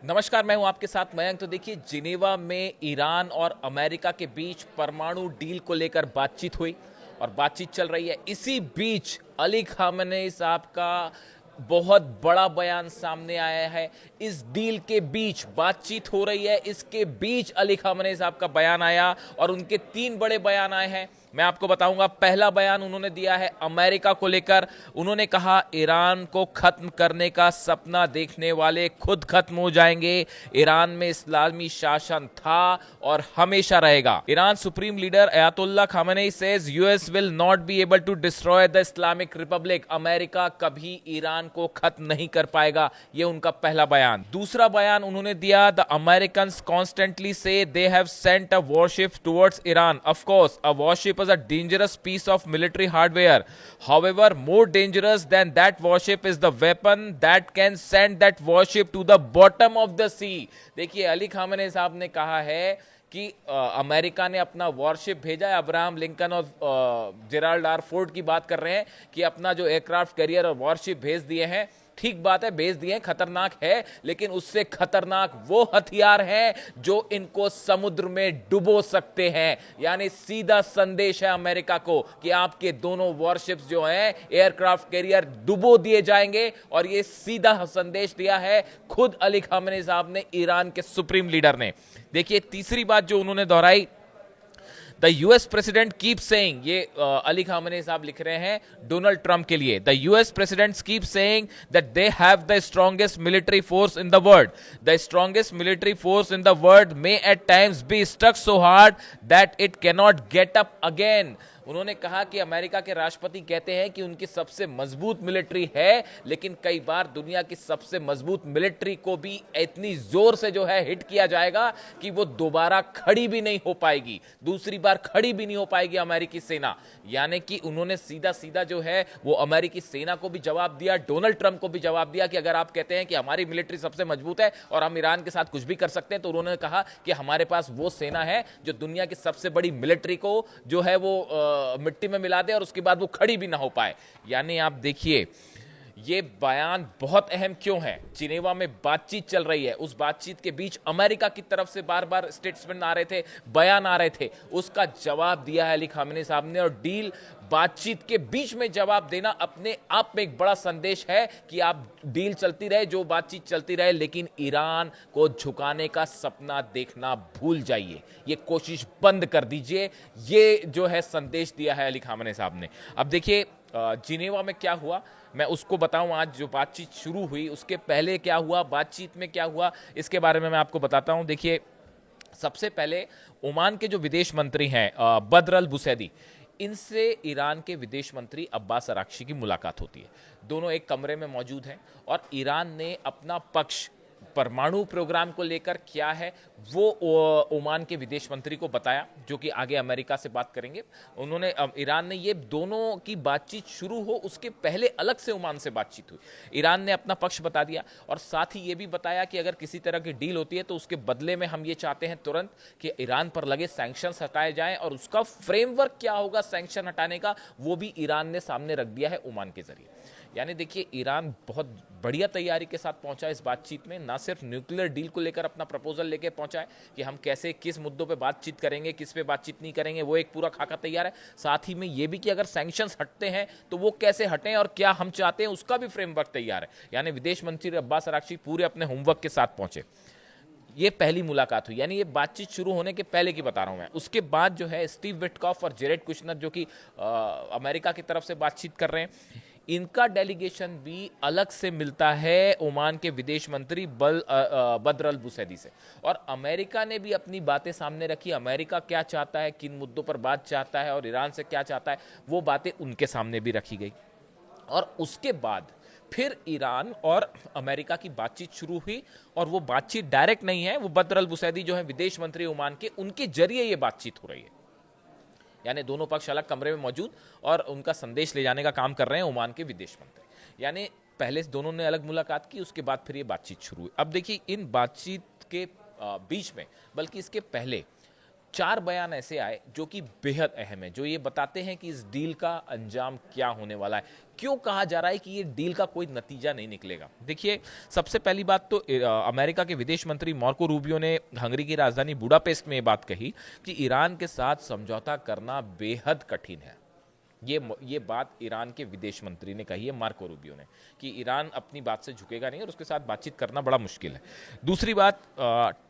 नमस्कार, मैं हूं आपके साथ मयंक। तो देखिए, जिनेवा में ईरान और अमेरिका के बीच परमाणु डील को लेकर बातचीत हुई और बातचीत चल रही है। इसी बीच अली खामेनेई साहब का बहुत बड़ा बयान सामने आया है। इस डील के बीच बातचीत हो रही है, इसके बीच अली खामेनेई साहब का बयान आया और उनके तीन बड़े बयान आए हैं। मैं आपको बताऊंगा। पहला बयान उन्होंने दिया है अमेरिका को लेकर। उन्होंने कहा, ईरान को खत्म करने का सपना देखने वाले खुद खत्म हो जाएंगे। ईरान में इस्लामी शासन था और हमेशा रहेगा। Iran supreme leader Ayatollah Khamenei says US will not be able to destroy the Islamic republic. America कभी ईरान को खत्म नहीं कर पाएगा। यह उनका पहला बयान। दूसरा बयान उन्होंने दिया, द अमेरिकन कॉन्स्टेंटली से they have sent a worship towards Iran. Of course a worship was a dangerous piece of military hardware. However, more dangerous than that warship is the weapon that can send that warship to the bottom of the sea. देखिए, Ali Khamenei साहब ने कहा है कि America ने अपना worship भेजा है। अब्राहम लिंकन और जेराल्ड आर फोर्ड की बात कर रहे हैं कि अपना जो एयरक्राफ्ट कैरियर और वॉरशिप भेज दिए हैं। ठीक बात है, भेज दिए हैं, खतरनाक है, लेकिन उससे खतरनाक वो हथियार हैं जो इनको समुद्र में डुबो सकते हैं। यानी सीधा संदेश है अमेरिका को कि आपके दोनों वॉरशिप्स जो हैं, एयरक्राफ्ट कैरियर, डुबो दिए जाएंगे। और ये सीधा संदेश दिया है खुद अली खामेनेई साहब ने, ईरान के सुप्रीम लीडर ने। देखिए, तीसरी बात जो उन्होंने दोहराई, the US president keep saying, ये अली खामेनेई साहब लिख रहे हैं डोनाल्ड ट्रंप के लिए। The US president keep saying that they have the strongest military force in the world. The strongest military force in the world may at times be stuck so hard that it can not get up again. उन्होंने कहा कि America के राष्ट्रपति कहते हैं कि उनकी सबसे मजबूत मिलिट्री है, लेकिन कई बार दुनिया की सबसे मजबूत मिलिट्री को भी इतनी जोर से जो है हिट किया जाएगा कि वो दोबारा खड़ी भी नहीं हो पाएगी, दूसरी बार खड़ी भी नहीं हो पाएगी अमेरिकी सेना। यानी कि उन्होंने सीधा सीधा जो है वो अमेरिकी सेना को भी जवाब दिया, डोनाल्ड ट्रंप को भी जवाब दिया कि अगर आप कहते हैं कि हमारी मिलिट्री सबसे मजबूत है और हम ईरान के साथ कुछ भी कर सकते हैं, तो उन्होंने कहा कि हमारे पास वो सेना है जो दुनिया की सबसे बड़ी मिलिट्री को जो है वो मिट्टी में मिला दे और उसके बाद वो खड़ी भी ना हो पाए। यानी आप देखिए, ये बयान बहुत अहम क्यों है। जिनेवा में बातचीत चल रही है, उस बातचीत के बीच अमेरिका की तरफ से बार बार स्टेटमेंट आ रहे थे, बयान आ रहे थे, उसका जवाब दिया है अली खामेनेई साहब ने। और डील, बातचीत के बीच में जवाब देना अपने आप में एक बड़ा संदेश है कि आप डील चलती रहे, जो बातचीत चलती रहे, लेकिन ईरान को झुकाने का सपना देखना भूल जाइए, ये कोशिश बंद कर दीजिए। ये जो है संदेश दिया है अली खामेनेई साहब ने। अब देखिए, जिनेवा में क्या हुआ, मैं उसको बताऊं। आज जो बातचीत शुरू हुई उसके पहले क्या हुआ, बातचीत में क्या हुआ, इसके बारे में मैं आपको बताता हूं। देखिए, सबसे पहले ओमान के जो विदेश मंत्री हैं बद्र अल बुसैदी, इनसे ईरान के विदेश मंत्री अब्बास अराक्ची की मुलाकात होती है। दोनों एक कमरे में मौजूद हैं और ईरान ने अपना पक्ष परमाणु प्रोग्राम को लेकर क्या है वो ओमान के विदेश मंत्री को बताया, जो कि आगे अमेरिका से बात करेंगे। उन्होंने ईरान ने, ये दोनों की बातचीत शुरू हो उसके पहले अलग से ओमान से बातचीत हुई। ईरान ने अपना पक्ष बता दिया और साथ ही ये भी बताया कि अगर किसी तरह की डील होती है तो उसके बदले में हम ये चाहते हैं तुरंत कि ईरान पर लगे सैंक्शंस हटाए जाएं, और उसका फ्रेमवर्क क्या होगा सैंक्शन हटाने का, वो भी ईरान ने सामने रख दिया है ओमान के जरिए। यानी देखिए, ईरान बहुत बढ़िया तैयारी के साथ पहुंचा इस बातचीत में। ना सिर्फ न्यूक्लियर डील को लेकर अपना प्रपोजल लेके पहुंचा है कि हम कैसे, किस मुद्दों पे बातचीत करेंगे, किस पे बातचीत नहीं करेंगे, वो एक पूरा खाका तैयार है। साथ ही में ये भी कि अगर सैंक्शंस हटते हैं तो वो कैसे हटें और क्या हम चाहते हैं, उसका भी फ्रेमवर्क तैयार है। यानी विदेश मंत्री अब्बास अराक्ची पूरे अपने होमवर्क के साथ पहुंचे। ये पहली मुलाकात हुई, यानी ये बातचीत शुरू होने के पहले की बता रहा हूं मैं। उसके बाद जो है स्टीव विटकॉफ और जेरेड कुशनर, जो कि अमेरिका की तरफ से बातचीत कर रहे हैं, इनका डेलीगेशन भी अलग से मिलता है ओमान के विदेश मंत्री बद्र अल बुसैदी से। और अमेरिका ने भी अपनी बातें सामने रखी। अमेरिका क्या चाहता है, किन मुद्दों पर बात चाहता है और ईरान से क्या चाहता है, वो बातें उनके सामने भी रखी गई। और उसके बाद फिर ईरान और अमेरिका की बातचीत शुरू हुई। और वो बातचीत डायरेक्ट नहीं है, वो बद्र अल बुसैदी जो है विदेश मंत्री ओमान के, उनके जरिए ये बातचीत हो रही है। यानी दोनों पक्ष अलग कमरे में मौजूद और उनका संदेश ले जाने का काम कर रहे हैं ओमान के विदेश मंत्री। यानी पहले दोनों ने अलग मुलाकात की, उसके बाद फिर ये बातचीत शुरू हुई। अब देखिए, इन बातचीत के बीच में, बल्कि इसके पहले 4 बयान ऐसे आए जो कि बेहद अहम है, जो ये बताते हैं कि इस डील का अंजाम क्या होने वाला है, क्यों कहा जा रहा है कि ये डील का कोई नतीजा नहीं निकलेगा। देखिए, सबसे पहली बात तो अमेरिका के विदेश मंत्री मार्को रूबियो ने हंगरी की राजधानी बुडापेस्ट में ये बात कही कि ईरान के साथ समझौता करना बेहद कठिन है। ये बात ईरान के विदेश मंत्री ने कही है, मार्को रूबियो ने, कि ईरान अपनी बात से झुकेगा नहीं और उसके साथ बातचीत करना बड़ा मुश्किल है। दूसरी बात,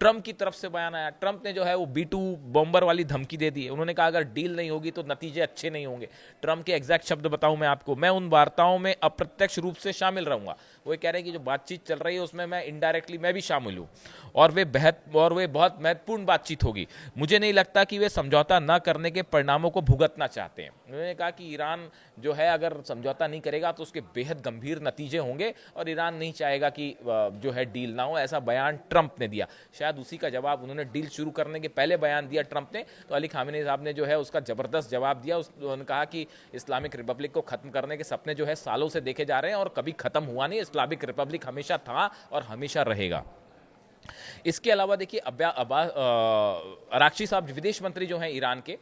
ट्रंप की तरफ से बयान आया। ट्रंप ने जो है वो B-2 बॉम्बर वाली धमकी दे दी है। उन्होंने कहा अगर डील नहीं होगी तो नतीजे अच्छे नहीं होंगे। ट्रंप के एग्जैक्ट शब्द बताऊं मैं आपको, मैं उन वार्ताओं में अप्रत्यक्ष रूप से शामिल रहूंगा। वो कह रहे हैं कि जो बातचीत चल रही है उसमें मैं इनडायरेक्टली मैं भी शामिल हूं और वे बहुत महत्वपूर्ण बातचीत होगी। मुझे नहीं लगता कि वे समझौता न करने के परिणामों को भुगतना चाहते हैं। उन्होंने कहा कि ईरान जो है अगर समझौता नहीं करेगा तो उसके बेहद गंभीर नतीजे होंगे और ईरान नहीं चाहेगा कि जो है डील ना हो। ऐसा बयान ट्रंप ने दिया। शायद उसी का जवाब उन्होंने डील शुरू करने के पहले बयान दिया ट्रंप ने, तो अली खामेनी साहब ने जो है उसका जबरदस्त जवाब दिया। उन्होंने कहा कि इस्लामिक रिपब्लिक को खत्म करने के सपने जो है सालों से देखे जा रहे हैं और कभी खत्म हुआ नहीं। इस्लामिक रिपब्लिक हमेशा था और हमेशा रहेगा। इसके अलावा देखिए, अराक्ची साहब विदेश मंत्री जो हैं ईरान के,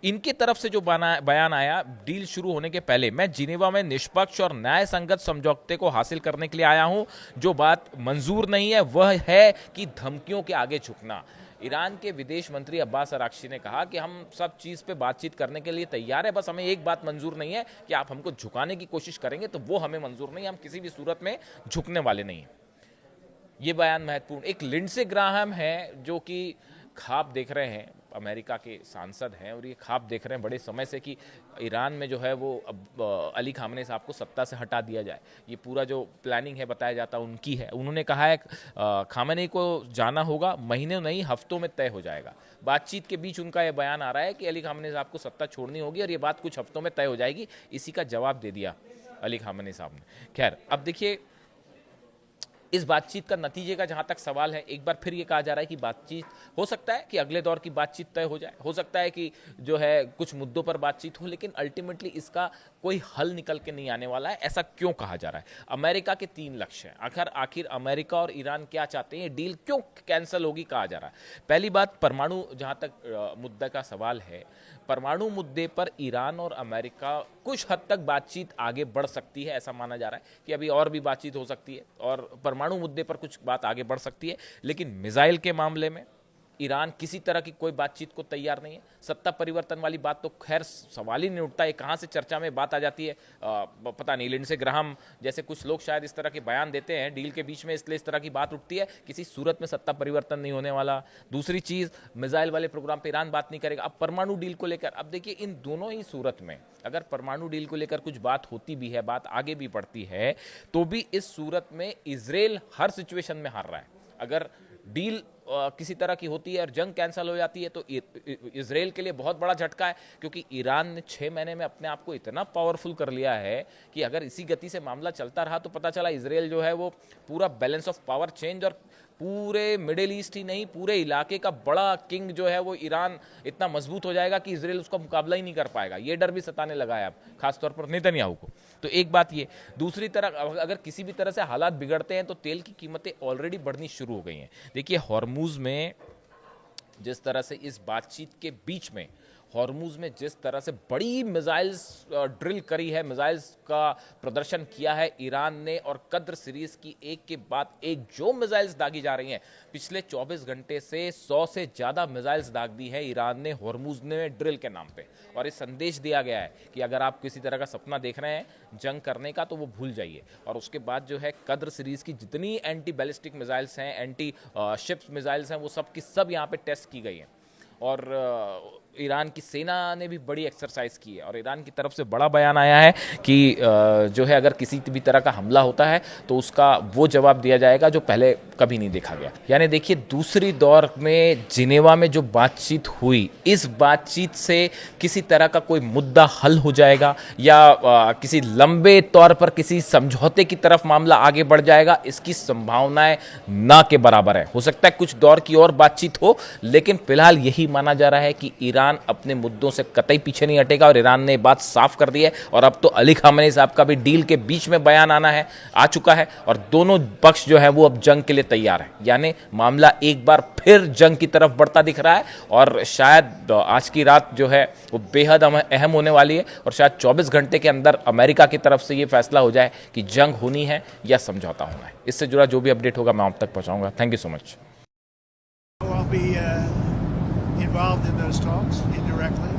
इनके तरफ से जो बयान आया डील शुरू होने के पहले, मैं जिनेवा में निष्पक्ष और न्याय संगत समझौते को हासिल करने के लिए आया हूं। जो बात मंजूर नहीं है वह है कि धमकियों के आगे झुकना। ईरान के विदेश मंत्री अब्बास अराक्ची ने कहा कि हम सब चीज़ पे बातचीत करने के लिए तैयार है, बस हमें एक बात मंजूर नहीं है कि आप हमको झुकाने की कोशिश करेंगे तो वो हमें मंजूर नहीं है, हम किसी भी सूरत में झुकने वाले नहीं हैं। ये बयान महत्वपूर्ण। एक लिंडसे ग्राहम है जो कि ख्वाब देख रहे हैं, अमेरिका के सांसद हैं और ये ख्वाब देख रहे हैं बड़े समय से कि ईरान में जो है वो अली खामेनी साहब को सत्ता से हटा दिया जाए। ये पूरा जो प्लानिंग है बताया जाता उनकी है। उन्होंने कहा है खामेनी को जाना होगा, महीनों नहीं हफ्तों में तय हो जाएगा। बातचीत के बीच उनका यह बयान आ रहा है कि अली खामेनी साहब को सत्ता छोड़नी होगी और ये बात कुछ हफ्तों में तय हो जाएगी। इसी का जवाब दे दिया अली खामेनी साहब ने। खैर, अब देखिए, इस बातचीत का नतीजे का जहां तक सवाल है, एक बार फिर ये कहा जा रहा है कि बातचीत हो सकता है कि अगले दौर की बातचीत तय हो जाए, हो सकता है कि जो है कुछ मुद्दों पर बातचीत हो, लेकिन अल्टीमेटली इसका कोई हल निकल के नहीं आने वाला है। ऐसा क्यों कहा जा रहा है? अमेरिका के 3 लक्ष्य हैं। आखिर अमेरिका और ईरान क्या चाहते हैं? डील क्यों कैंसिल होगी कहा जा रहा है? पहली बात, परमाणु जहां तक मुद्दा का सवाल है, परमाणु मुद्दे पर ईरान और अमेरिका कुछ हद तक बातचीत आगे बढ़ सकती है। ऐसा माना जा रहा है कि अभी और भी बातचीत हो सकती है और परमाणु मुद्दे पर कुछ बात आगे बढ़ सकती है, लेकिन मिसाइल के मामले में ईरान किसी तरह की कोई बातचीत को तैयार नहीं है। सत्ता परिवर्तन वाली बात तो खैर सवाल ही नहीं उठता है, कहाँ से चर्चा में बात आ जाती है पता नहीं। लिंडसे ग्राहम जैसे कुछ लोग शायद इस तरह के बयान देते हैं डील के बीच में, इसलिए इस तरह की बात उठती है। किसी सूरत में सत्ता परिवर्तन नहीं होने वाला। दूसरी चीज़, मिसाइल वाले प्रोग्राम पर ईरान बात नहीं करेगा। अब परमाणु डील को लेकर, अब देखिए, इन दोनों ही सूरत में अगर परमाणु डील को लेकर कुछ बात होती भी है, बात आगे भी बढ़ती है, तो भी इस सूरत में इजराइल हर सिचुएशन में हार रहा है। अगर डील किसी तरह की होती है और जंग कैंसिल हो जाती है तो इजराइल के लिए बहुत बड़ा झटका है, क्योंकि ईरान ने 6 महीने में अपने आप को इतना पावरफुल कर लिया है कि अगर इसी गति से मामला चलता रहा तो पता चला इजराइल जो है वो पूरा बैलेंस ऑफ पावर चेंज और पूरे मिडिल ईस्ट ही नहीं पूरे इलाके का बड़ा किंग जो है वो ईरान इतना मजबूत हो जाएगा कि इजराइल उसका मुकाबला ही नहीं कर पाएगा। ये डर भी सताने लगा है अब, खासतौर पर नेतन्याहू को। तो एक बात ये। दूसरी तरफ, अगर किसी भी तरह से हालात बिगड़ते हैं तो तेल की कीमतें ऑलरेडी बढ़नी शुरू हो गई हैं। देखिए, हॉर्मुज में जिस तरह से इस बातचीत के बीच में हॉर्मुज में जिस तरह से बड़ी मिसाइल्स ड्रिल करी है, मिसाइल्स का प्रदर्शन किया है ईरान ने, और कद्र सीरीज की एक के बाद एक जो मिसाइल्स दागी जा रही हैं, पिछले 24 घंटे से 100 से ज़्यादा मिसाइल्स दाग दी है ईरान ने हॉर्मुज ने ड्रिल के नाम पे। और ये संदेश दिया गया है कि अगर आप किसी तरह का सपना देख रहे हैं जंग करने का तो वो भूल जाइए। और उसके बाद जो है कद्र सीरीज की जितनी एंटी बैलिस्टिक मिसाइल्स हैं, एंटी शिप्स मिसाइल्स हैं, वो सब की सब यहाँ पे टेस्ट की गई हैं। और ईरान की सेना ने भी बड़ी एक्सरसाइज की है और ईरान की तरफ से बड़ा बयान आया है कि जो है अगर किसी भी तरह का हमला होता है तो उसका वो जवाब दिया जाएगा जो पहले कभी नहीं देखा गया। यानी देखिए, दूसरी दौर में जिनेवा में जो बातचीत हुई, इस बातचीत से किसी तरह का कोई मुद्दा हल हो जाएगा या किसी लंबे तौर पर किसी समझौते की तरफ मामला आगे बढ़ जाएगा, इसकी संभावनाएं ना के बराबर है। हो सकता है कुछ दौर की और बातचीत हो, लेकिन फिलहाल यही माना जा रहा है कि ईरान ईरान अपने मुद्दों से कतई पीछे नहीं हटेगा और ईरान ने ये बात साफ कर दी है। और अब तो अली खामेनी साहब का भी डील के बीच में बयान आ चुका है और दोनों पक्ष जो है वो अब जंग के लिए तैयार है। यानी मामला एक बार फिर जंग की तरफ बढ़ता दिख रहा है और शायद आज की रात जो है वो बेहद अहम होने वाली है और शायद 24 घंटे के अंदर अमेरिका की तरफ से ये फैसला हो जाए कि जंग होनी है या समझौता होना है। इससे जुड़ा जो भी अपडेट होगा मैं आप तक पहुंचाऊंगा। Thank you so much. I'll be involved in those talks indirectly,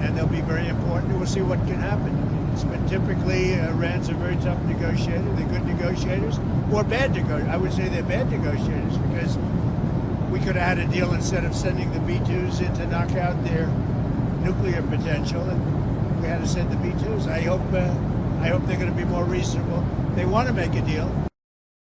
and they'll be very important. We'll see what can happen. I mean, it's been typically Iran's a very tough negotiator. They're good negotiators, or bad negotiators. I would say they're bad negotiators because we could have had a deal instead of sending the B-2s in to knock out their nuclear potential, and we had to send the B-2s. I hope they're going to be more reasonable. They want to make a deal.